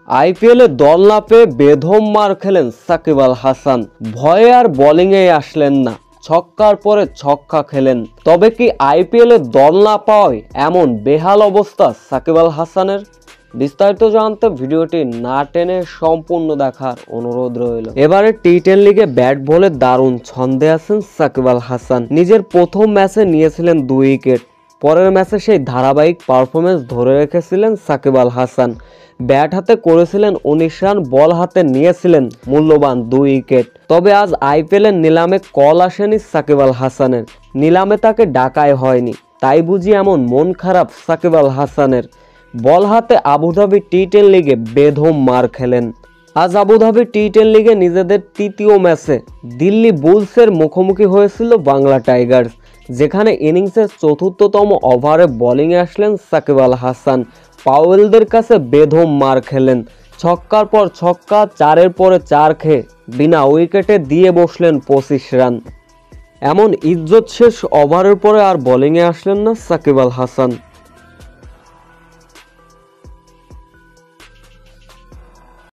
আইপিএলে দল না পেয়ে বেধম মার খেলেন সাকিব আল হাসান। ভয়ে আর বোলিংয়ে আসলেন না, ছক্কার পরে ছক্কা খেলেন। তবে কি আইপিএলে দল না পাওয়ায় এমন বেহাল অবস্থা সাকিব আল হাসানের? বিস্তারিত জানতে ভিডিওটি না টেনে সম্পূর্ণ দেখার অনুরোধ রইল। এবারে টি10 লিগে ব্যাট বলে দারুণ ছন্দে আছেন সাকিব আল হাসান। নিজের প্রথম ম্যাচে নিয়েছিলেন 2 উইকেট। পরের ম্যাচে সেই ধারাবাহিক পারফরমেন্স ধরে রেখেছিলেন সাকিব আল হাসান। ব্যাট হাতে করেছিলেন 19 রান, বল হাতে নিয়েছিলেন মূল্যবান 2 উইকেট। তবে আজ আইপিএলের নিলামে কল আসেনি সাকিব আল হাসানের। নিলামে তাকে ডাকাই হয়নি, তাই বুঝি এমন মন খারাপ সাকিব আল হাসানের? বল হাতে আবুধাবি টি10 লিগে বেধম মার খেলেন। আজ আবুধাবি টি10 লিগে নিজেদের তৃতীয় ম্যাচে দিল্লি বুলসের মুখোমুখি হয়েছিল বাংলা টাইগার্স, যেখানে ইনিংসের চতুর্থতম ওভারে বোলিংয়ে আসলেন সাকিব আল হাসান। পাওয়েলদের কাছে বেধম মার খেলেন। ছক্কার পর ছক্কা, 4-এর পরে 4 খেয়ে বিনা উইকেটে দিয়ে বসলেন 25 রান। এমন ইজ্জত শেষ ওভারের পরে আর বোলিংয়ে আসলেন না সাকিব আল হাসান।